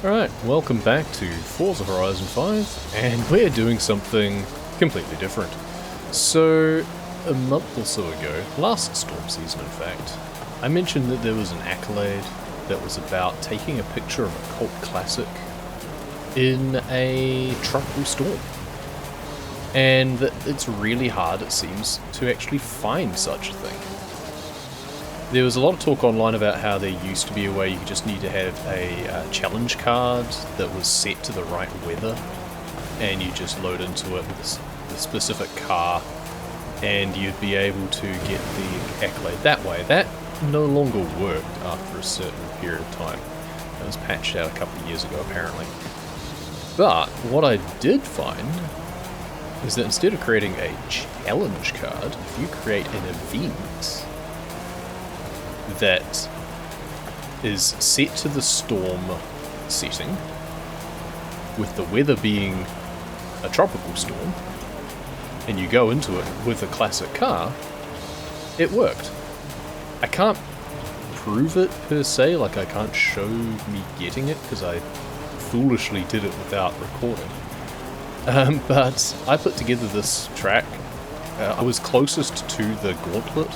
Alright, welcome back to Forza Horizon 5, and we're doing something completely different. So, a month or so ago, last storm season in fact, I mentioned that there was an Accolade that was about taking a picture of a cult classic in a tropical storm. And that it's really hard, it seems, to actually find such a thing. There was a lot of talk online about how there used to be a way you just need to have a challenge card that was set to the right weather, and you just load into it with the specific car, and you'd be able to get the Accolade that way. That no longer worked after a certain period of time. It was patched out a couple of years ago, apparently. But what I did find is that instead of creating a challenge card, if you create an event that is set to the storm setting, with the weather being a tropical storm, and you go into it with a classic car, it worked. I can't prove it per se, like I can't show me getting it because I foolishly did it without recording. But I put together this track. I was closest to the Gauntlet,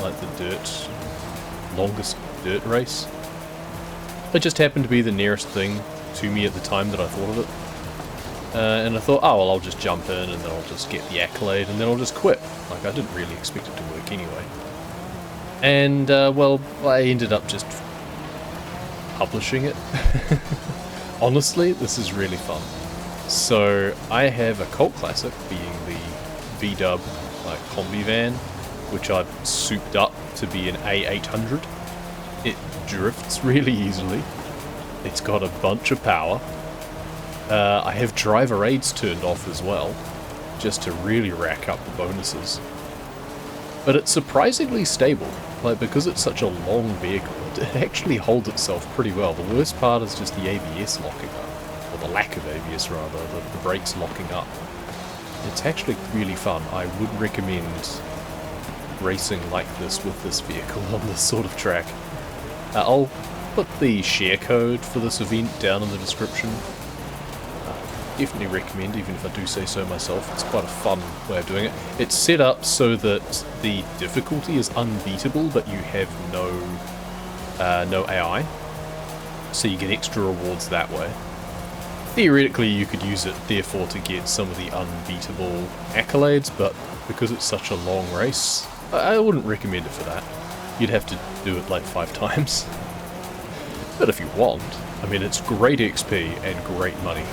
like the longest dirt race. It just happened to be the nearest thing to me at the time that I thought of it. And I thought, oh well, I'll just jump in and then I'll just get the Accolade and then I'll just quit. Like, I didn't really expect it to work anyway. And, well, I ended up just publishing it. Honestly, this is really fun. So, I have a cult classic, being the V-dub like combi van, which I've souped up to be an A800. It drifts really easily. It's got a bunch of power. I have driver aids turned off as well, just to really rack up the bonuses. But it's surprisingly stable, like because it's such a long vehicle, it actually holds itself pretty well. The worst part is just the ABS locking up, or the lack of ABS rather, the brakes locking up. It's actually really fun. I would recommend racing like this with this vehicle on this sort of track. I'll put the share code for this event down in the description. Definitely recommend, even if I do say so myself. It's quite a fun way of doing it. It's set up so that the difficulty is unbeatable, but you have no AI, so you get extra rewards that way. Theoretically, you could use it, therefore, to get some of the unbeatable accolades, but because it's such a long race, I wouldn't recommend it for that. You'd have to do it like 5 times. But if you want, I mean, it's great XP and great money.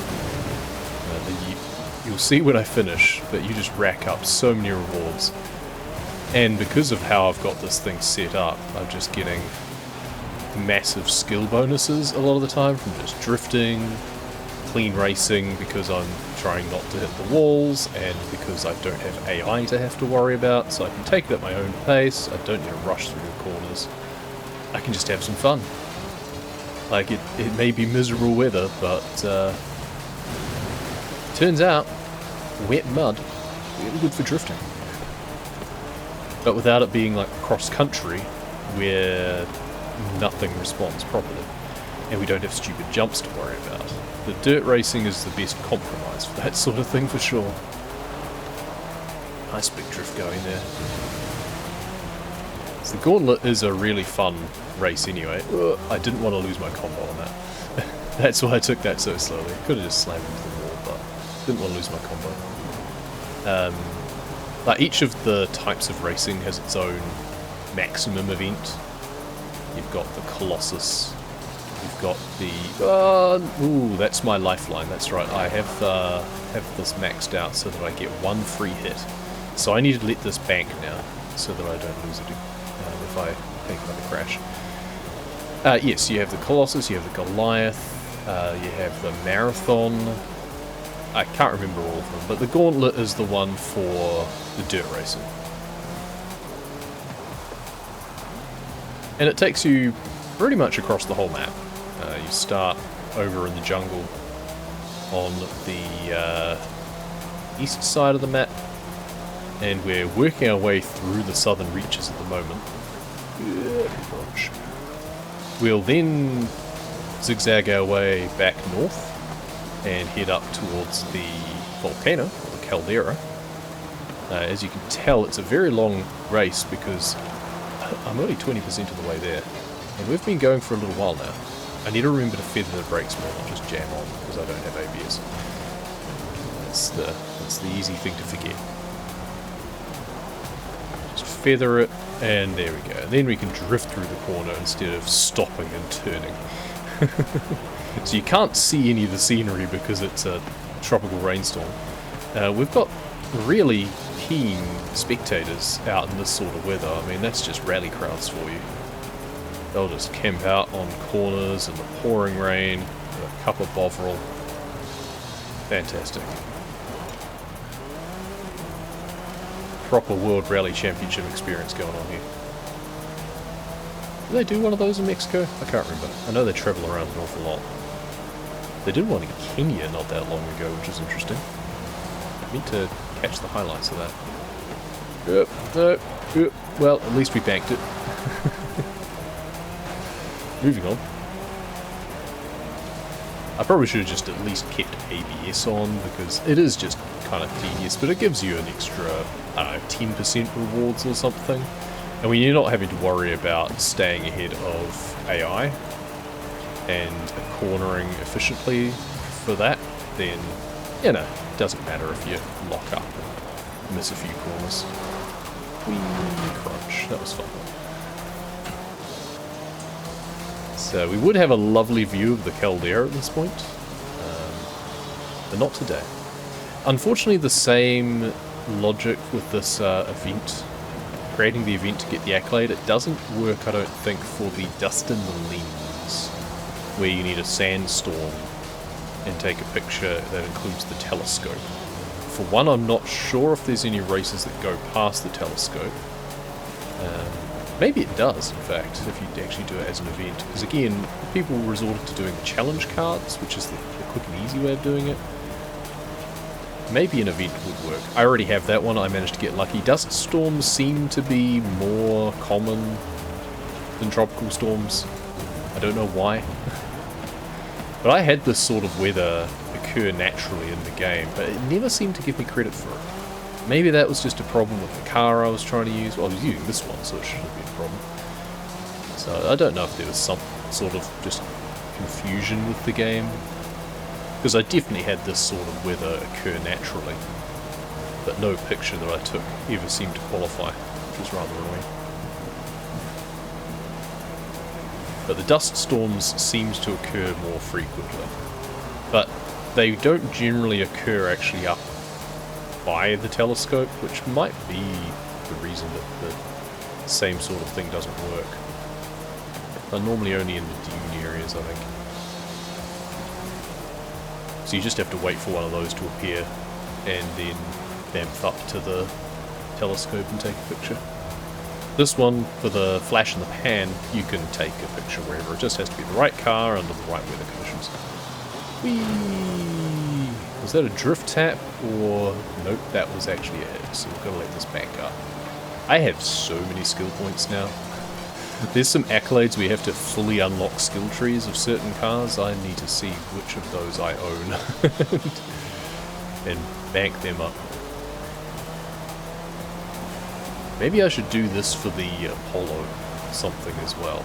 You'll see when I finish, but you just rack up so many rewards. And because of how I've got this thing set up, I'm just getting massive skill bonuses a lot of the time from just drifting, clean racing because I'm trying not to hit the walls, and because I don't have AI to have to worry about, so I can take it at my own pace. I don't need to rush through the corners. I can just have some fun. Like, it may be miserable weather, but turns out wet mud really good for drifting. But without it being like cross-country, where nothing responds properly, and we don't have stupid jumps to worry about. The dirt racing is the best compromise for that sort of thing, for sure. Nice big drift going there. So the Gauntlet is a really fun race anyway. I didn't want to lose my combo on that. That's why I took that so slowly. Could have just slammed into the wall, but didn't want to lose my combo. Like each of the types of racing has its own maximum event. You've got the Colossus. You've got the... ooh, that's my lifeline, that's right. I have this maxed out so that I get 1 free hit. So I need to let this bank now, so that I don't lose it if I take another crash. Yes, you have the Colossus, you have the Goliath, you have the Marathon. I can't remember all of them, but the Gauntlet is the one for the dirt racing. And it takes you pretty much across the whole map. You start over in the jungle on the east side of the map, and we're working our way through the southern reaches at the moment. We'll then zigzag our way back north and head up towards the volcano, or the caldera. As you can tell, it's a very long race because I'm only 20% of the way there. And we've been going for a little while now. I need to remember to feather the brakes more, not just jam on, because I don't have ABS. That's the easy thing to forget. Just feather it, and there we go. And then we can drift through the corner instead of stopping and turning. So you can't see any of the scenery because it's a tropical rainstorm. We've got really keen spectators out in this sort of weather. I mean, that's just rally crowds for you. They'll just camp out on corners in the pouring rain, with a cup of Bovril. Fantastic. Proper World Rally Championship experience going on here. Did they do one of those in Mexico? I can't remember. I know they travel around an awful lot. They did one in Kenya not that long ago, which is interesting. I meant to catch the highlights of that. Well, at least we banked it. Moving on. I probably should have just at least kept ABS on, because it is just kind of tedious, but it gives you an extra, I don't know, 10% rewards or something. And when you're not having to worry about staying ahead of AI and cornering efficiently for that, then, you know, it doesn't matter if you lock up and miss a few corners. Whee, crunch. That was fun. So we would have a lovely view of the caldera at this point, but not today. Unfortunately, the same logic with this event, creating the event to get the accolade, it doesn't work, I don't think, for the dust in the lens, where you need a sandstorm and take a picture that includes the telescope. For one, I'm not sure if there's any races that go past the telescope. Maybe it does, in fact, if you actually do it as an event. Because again, people resorted to doing the challenge cards, which is the quick and easy way of doing it. Maybe an event would work. I already have that one, I managed to get lucky. Dust storms seem to be more common than tropical storms. I don't know why. But I had this sort of weather occur naturally in the game, but it never seemed to give me credit for it. Maybe that was just a problem with the car I was trying to use. Well, I was using this one, so it shouldn't be a problem. So I don't know if there was some sort of just confusion with the game. Because I definitely had this sort of weather occur naturally. But no picture that I took ever seemed to qualify, which was rather annoying. But the dust storms seems to occur more frequently. But they don't generally occur actually up by the telescope, which might be the reason that the same sort of thing doesn't work. They're normally only in the dune areas, I think. So you just have to wait for one of those to appear and then bamf up to the telescope and take a picture. This one, for the flash in the pan, you can take a picture wherever. It just has to be the right car under the right weather conditions. Whee! Was that a drift tap, or... Nope, that was actually a hit, so we're going to let this back up. I have so many skill points now. There's some accolades where you have to fully unlock skill trees of certain cars. I need to see which of those I own and bank them up. Maybe I should do this for the Apollo something as well.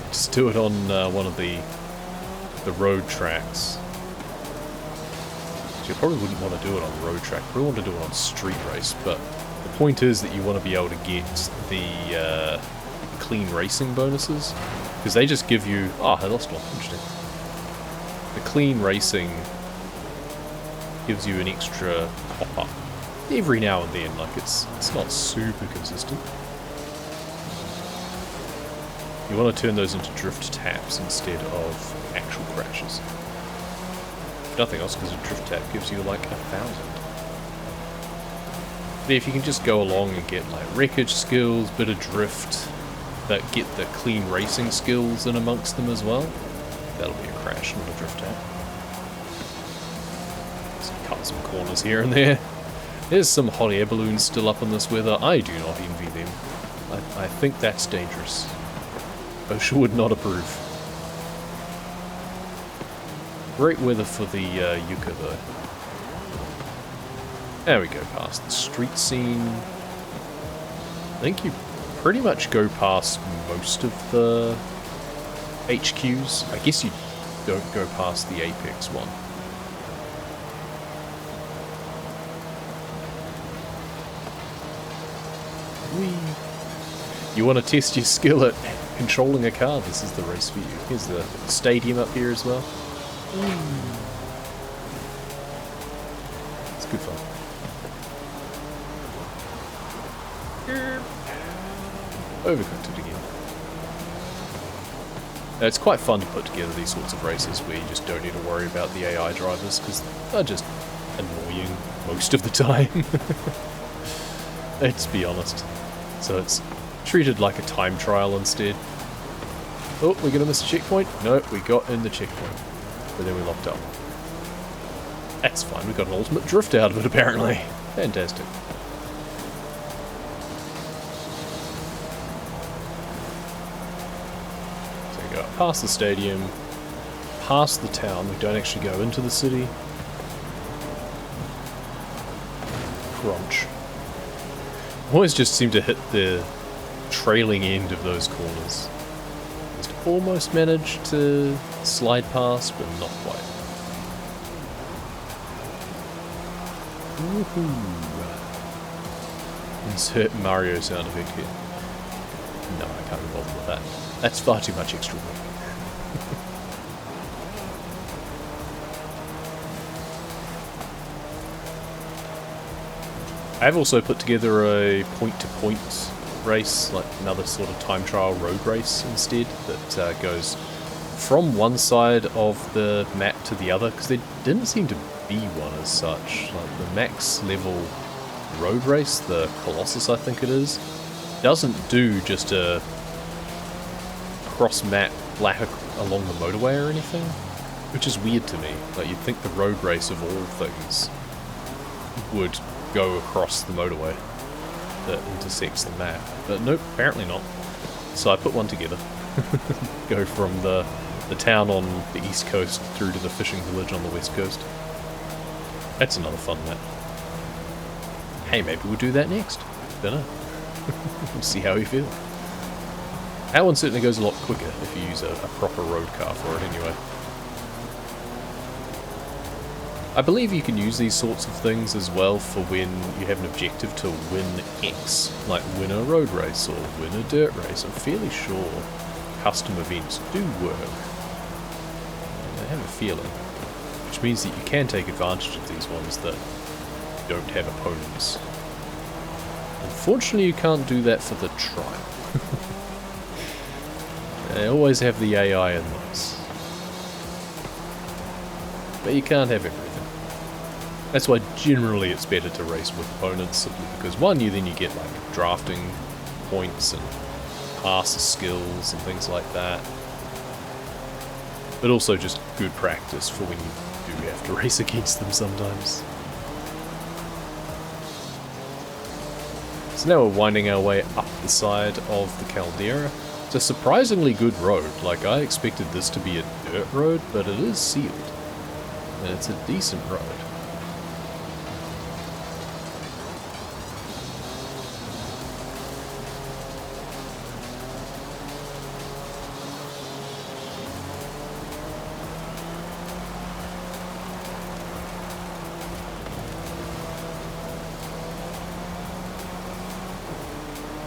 Just do it on one of the road tracks. You probably wouldn't want to do it on a road track. You probably want to do it on a street race, but the point is that you want to be able to get the clean racing bonuses, because they just give you... Oh, I lost one. Interesting. The clean racing gives you an extra pop-up every now and then. Like, it's not super consistent. You want to turn those into drift taps instead of actual crashes. If nothing else, because a drift tap gives you like 1,000. But if you can just go along and get like wreckage skills, bit of drift, that get the clean racing skills in amongst them as well, that'll be a crash, not a drift tap. Just cut some corners here and there. There's some hot air balloons still up in this weather. I do not envy them. I think that's dangerous. OSHA would not approve. Great weather for the Yucca though. There we go past the street scene. I think you pretty much go past most of the HQs. I guess you don't go past the Apex one. Whee! You want to test your skill at controlling a car? This is the race for you. Here's the stadium up here as well. It's good fun. Overcooked it again. It's quite fun to put together these sorts of races where you just don't need to worry about the AI drivers because they're just annoying most of the time. Let's be honest. So it's treated like a time trial instead. Oh, we're gonna miss a checkpoint? No, we got in the checkpoint. But then we locked up. That's fine, we got an ultimate drift out of it apparently. Fantastic. So we go up past the stadium, past the town, we don't actually go into the city. Crunch. Always just seem to hit the trailing end of those corners. Just almost managed to slide past, but not quite. Woohoo! Insert Mario sound effect here. No, I can't be bothered with that. That's far too much extra work. I've also put together a point-to-point race, like another sort of time trial road race instead, that goes from one side of the map to the other, because there didn't seem to be one as such. Like the max level road race, the Colossus I think it is, doesn't do just a cross-map lap along the motorway or anything, which is weird to me. Like you'd think the road race of all things would go across the motorway that intersects the map, but nope, apparently not. So I put one together. Go from the town on the east coast through to the fishing village on the west coast. That's another fun map. Hey, maybe we'll do that next. Dunno. We'll see how we feel. That one certainly goes a lot quicker if you use a proper road car for it anyway. I believe you can use these sorts of things as well for when you have an objective to win X, like win a road race or win a dirt race. I'm fairly sure custom events do work. I have a feeling. Which means that you can take advantage of these ones that don't have opponents. Unfortunately, you can't do that for the trial. They always have the AI in those. But you can't have everything. That's why generally it's better to race with opponents, simply because one, then you get like drafting points and pass skills and things like that. But also just good practice for when you do have to race against them sometimes. So now we're winding our way up the side of the caldera. It's a surprisingly good road. Like I expected this to be a dirt road, but it is sealed. And it's a decent road.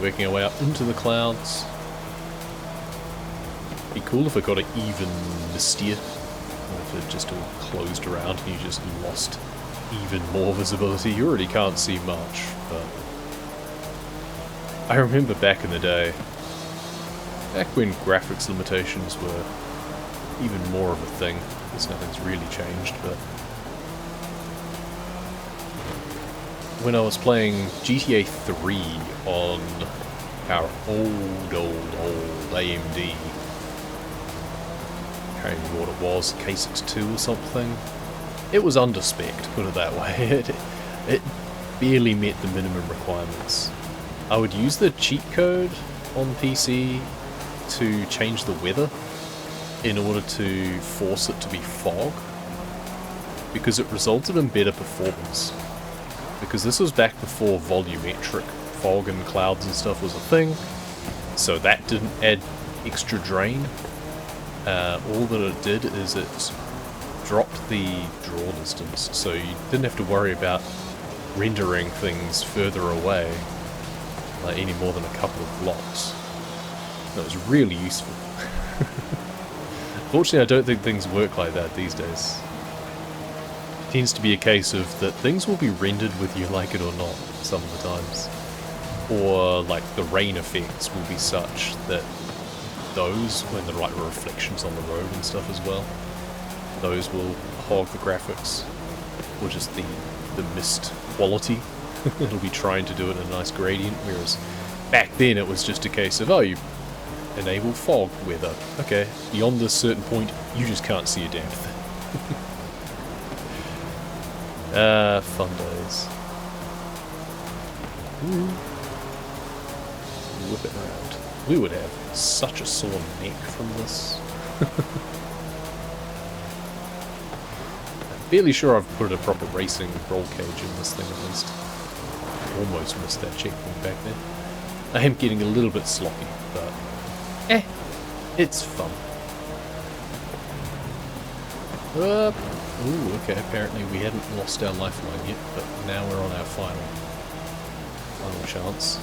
Working our way up into the clouds. Be cool if it got it even mistier. Or if it just all closed around and you just lost even more visibility. You already can't see much, but I remember back in the day, back when graphics limitations were even more of a thing. I guess nothing's really changed, but when I was playing GTA 3 on our old AMD, I can't remember what it was, K62 or something, it was under-spec'd, put it that way. It barely met the minimum requirements. I would use the cheat code on PC to change the weather in order to force it to be fog, because it resulted in better performance. Because this was back before volumetric fog and clouds and stuff was a thing, so that didn't add extra drain. All that it did is it dropped the draw distance, so you didn't have to worry about rendering things further away, like any more than a couple of blocks. That was really useful. Fortunately, I don't think things work like that these days. It tends to be a case of that things will be rendered whether you like it or not some of the times. Or like the rain effects will be such that those, when the right reflections on the road and stuff as well, those will hog the graphics. Or just the mist quality. It'll be trying to do it in a nice gradient, whereas back then it was just a case of, oh, you enable fog weather. Okay, beyond this certain point, you just can't see a damn thing. Fun days. Ooh. Whip it around. We would have such a sore neck from this. I'm fairly sure I've put a proper racing roll cage in this thing at least. Almost missed that checkpoint back there. I am getting a little bit sloppy, but it's fun. Ooh, okay, apparently we hadn't lost our lifeline yet, but now we're on our final chance.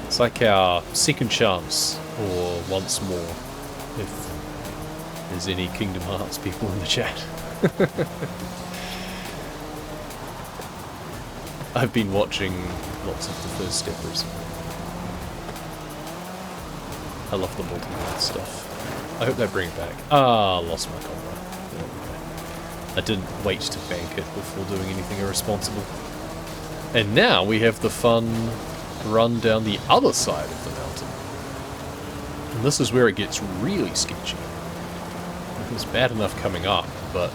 It's like our second chance, or once more, if there's any Kingdom Hearts people in the chat. I've been watching lots of the first step recently. I love the multi-path stuff. I hope they bring it back. Ah, lost my combo. There we go. I didn't wait to bank it before doing anything irresponsible. And now we have the fun run down the other side of the mountain. And this is where it gets really sketchy. It was bad enough coming up, but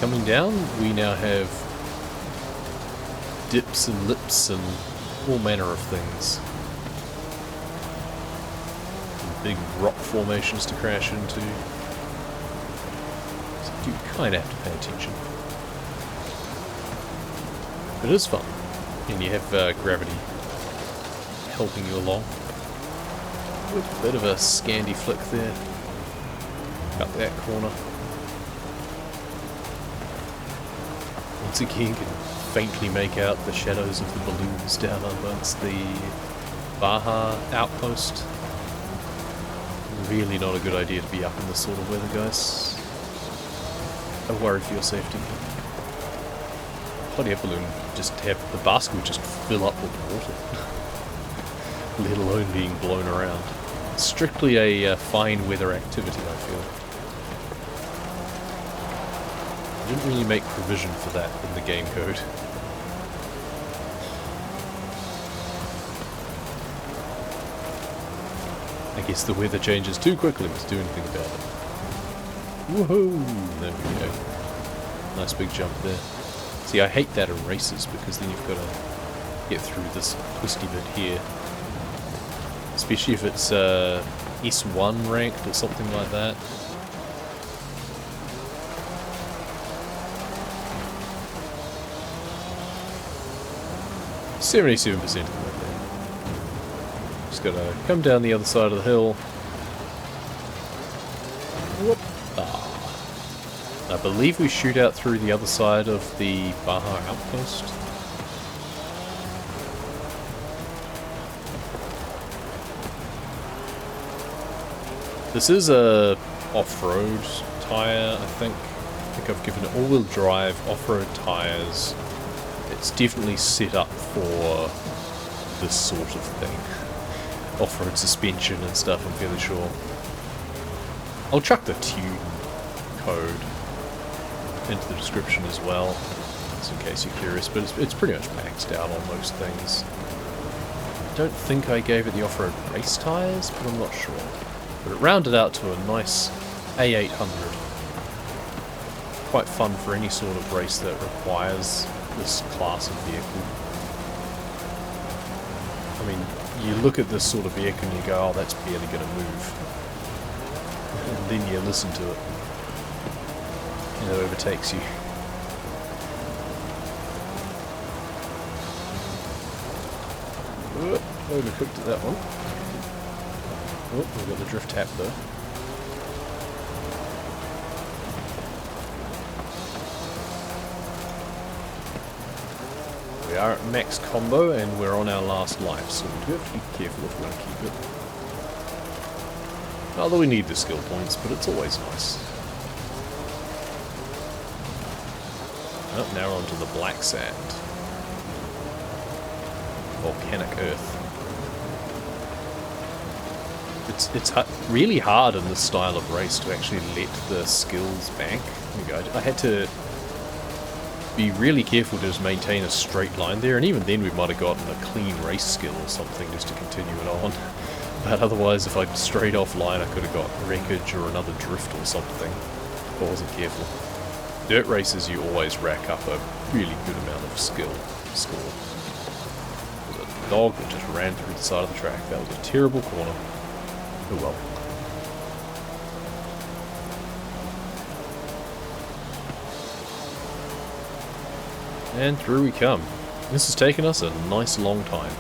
coming down, we now have dips and lips and all manner of things. And big rock formations to crash into. So you kind of have to pay attention. It is fun, and you have gravity helping you along. With a bit of a Scandi flick there. Up that corner. Once again, you can faintly make out the shadows of the balloons down amongst the Baja outpost. Really not a good idea to be up in this sort of weather, guys. I worry for your safety. Bloody balloon, just have the basket would just fill up with water, let alone being blown around. Strictly a fine weather activity, I feel. Didn't really make provision for that in the game code. I guess the weather changes too quickly to do anything about it. Woohoo! There we go. Nice big jump there. See, I hate that in races because then you've got to get through this twisty bit here. Especially if it's S1 ranked or something like that. .77% of the way there. Just gotta come down the other side of the hill. Whoop. I believe we shoot out through the other side of the Baja outpost. This is a off-road tyre, I think. I think I've given it all-wheel drive, off-road tyres. It's definitely set up for this sort of thing. Off-road suspension and stuff, I'm fairly sure. I'll chuck the tune code into the description as well, just in case you're curious, but it's pretty much maxed out on most things. I don't think I gave it the off-road race tyres, but I'm not sure. But it rounded out to a nice A800. Quite fun for any sort of race that requires this class of vehicle. I mean, you look at this sort of vehicle and you go, oh, that's barely going to move. And then you listen to it, and it overtakes you. Overcooked at that one. Oh, we've got the drift tap though. We are at max combo and we're on our last life, so we do have to be careful if we want to keep it. Although we need the skill points, but it's always nice. Oh, now we're onto the black sand. Volcanic earth. It's really hard in this style of race to actually let the skills bank. I had to be really careful to just maintain a straight line there, and even then we might have gotten a clean race skill or something just to continue it on. But otherwise, if I'd strayed offline, I could have got wreckage or another drift or something if I wasn't careful. Dirt races, you always rack up a really good amount of skill score. There's a dog that just ran through the side of the track. That was a terrible corner. Oh well. And through we come. This has taken us a nice long time.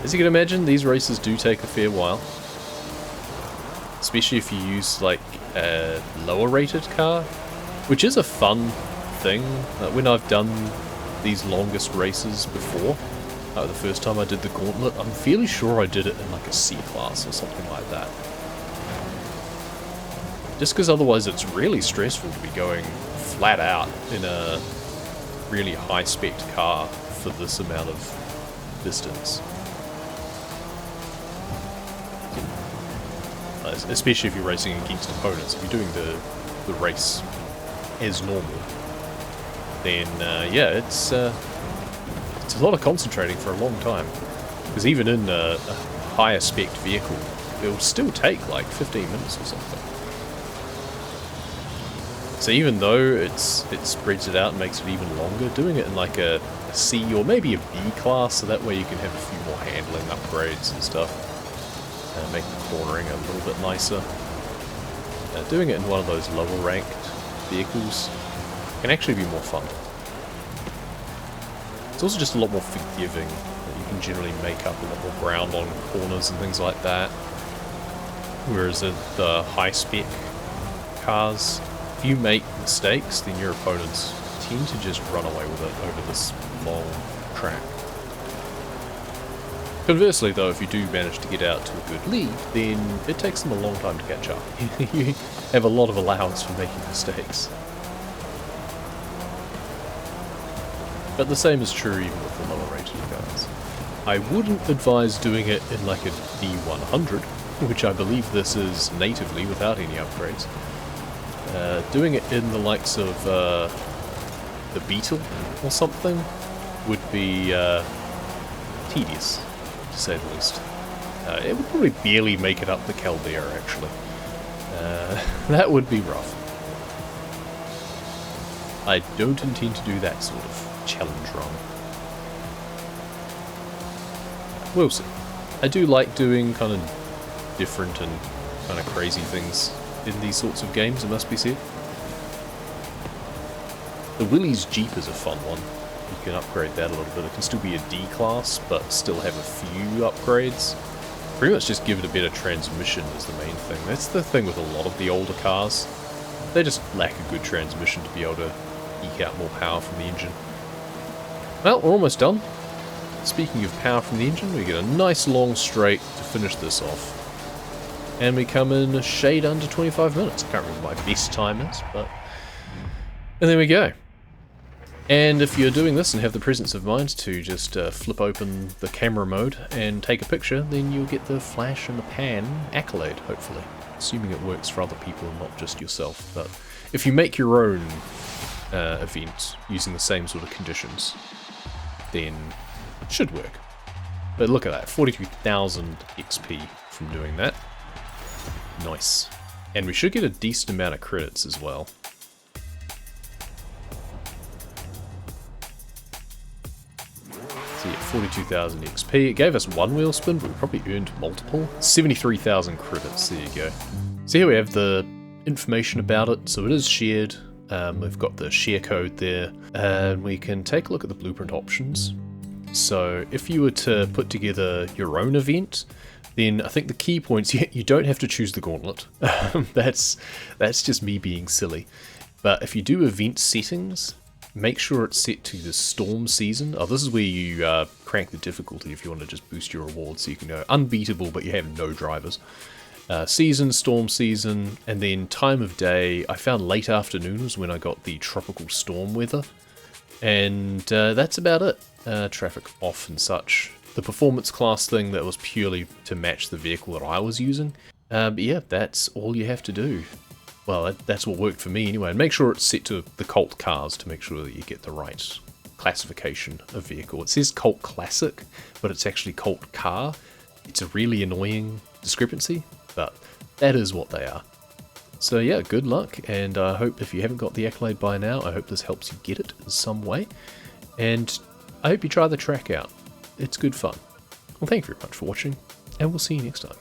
As you can imagine, these races do take a fair while. Especially if you use like a lower rated car, which is a fun thing. When I've done these longest races before, the first time I did the Gauntlet, I'm fairly sure I did it in like a C class or something like that. Just because otherwise it's really stressful to be going flat out in a really high-spec car for this amount of distance. Especially if you're racing against opponents. If you're doing the race as normal, then yeah, it's a lot of concentrating for a long time. Because even in a higher spec vehicle, it will still take like 15 minutes or something. So even though it spreads it out and makes it even longer, doing it in like a C or maybe a B class, so that way you can have a few more handling upgrades and stuff. Make the cornering a little bit nicer. Doing it in one of those lower ranked vehicles can actually be more fun. It's also just a lot more forgiving. You can generally make up a lot more ground on corners and things like that. Whereas in the high spec cars, if you make mistakes, then your opponents tend to just run away with it over this long track. Conversely though, if you do manage to get out to a good lead, then it takes them a long time to catch up. You have a lot of allowance for making mistakes. But the same is true even with the lower rated cars. I wouldn't advise doing it in like a D100, which I believe this is natively without any upgrades. Doing it in the likes of the Beetle or something would be tedious, to say the least. It would probably barely make it up the Caldera, actually. That would be rough. I don't intend to do that sort of challenge run. We'll see. I do like doing kind of different and kind of crazy things in these sorts of games, it must be said. The Willys Jeep is a fun one. You can upgrade that a little bit. It can still be a D class, but still have a few upgrades. Pretty much just give it a better transmission is the main thing. That's the thing with a lot of the older cars. They just lack a good transmission to be able to eke out more power from the engine. Well, we're almost done. Speaking of power from the engine, we get a nice long straight to finish this off. And we come in a shade under 25 minutes. I can't remember what my best time is, but... And there we go. And if you're doing this and have the presence of mind to just flip open the camera mode and take a picture, then you'll get the flash and the pan accolade, hopefully. Assuming it works for other people and not just yourself. But if you make your own event using the same sort of conditions, then it should work. But look at that, 42,000 XP from doing that. Nice. And we should get a decent amount of credits as well. So yeah, 42,000 XP. It gave us one wheel spin, but we probably earned multiple. 73,000 credits, there you go. So here we have the information about it. So it is shared. We've got the share code there, and we can take a look at the blueprint options. So if you were to put together your own event, then I think the key points, you don't have to choose the gauntlet. That's just me being silly. But if you do event settings, make sure it's set to the storm season. Oh, this is where you crank the difficulty if you want to just boost your rewards, so you can go unbeatable but you have no drivers. Season, storm season, and then time of day. I found late afternoon was when I got the tropical storm weather. And that's about it. Traffic off and such. The performance class thing, that was purely to match the vehicle that I was using. But yeah, that's all you have to do. Well, that's what worked for me anyway. And make sure it's set to the cult cars to make sure that you get the right classification of vehicle. It says cult classic, but it's actually cult car. It's a really annoying discrepancy, but that is what they are. So yeah, good luck, and I hope if you haven't got the Accolade by now, I hope this helps you get it in some way. And I hope you try the track out. It's good fun. Well, thank you very much for watching, and we'll see you next time.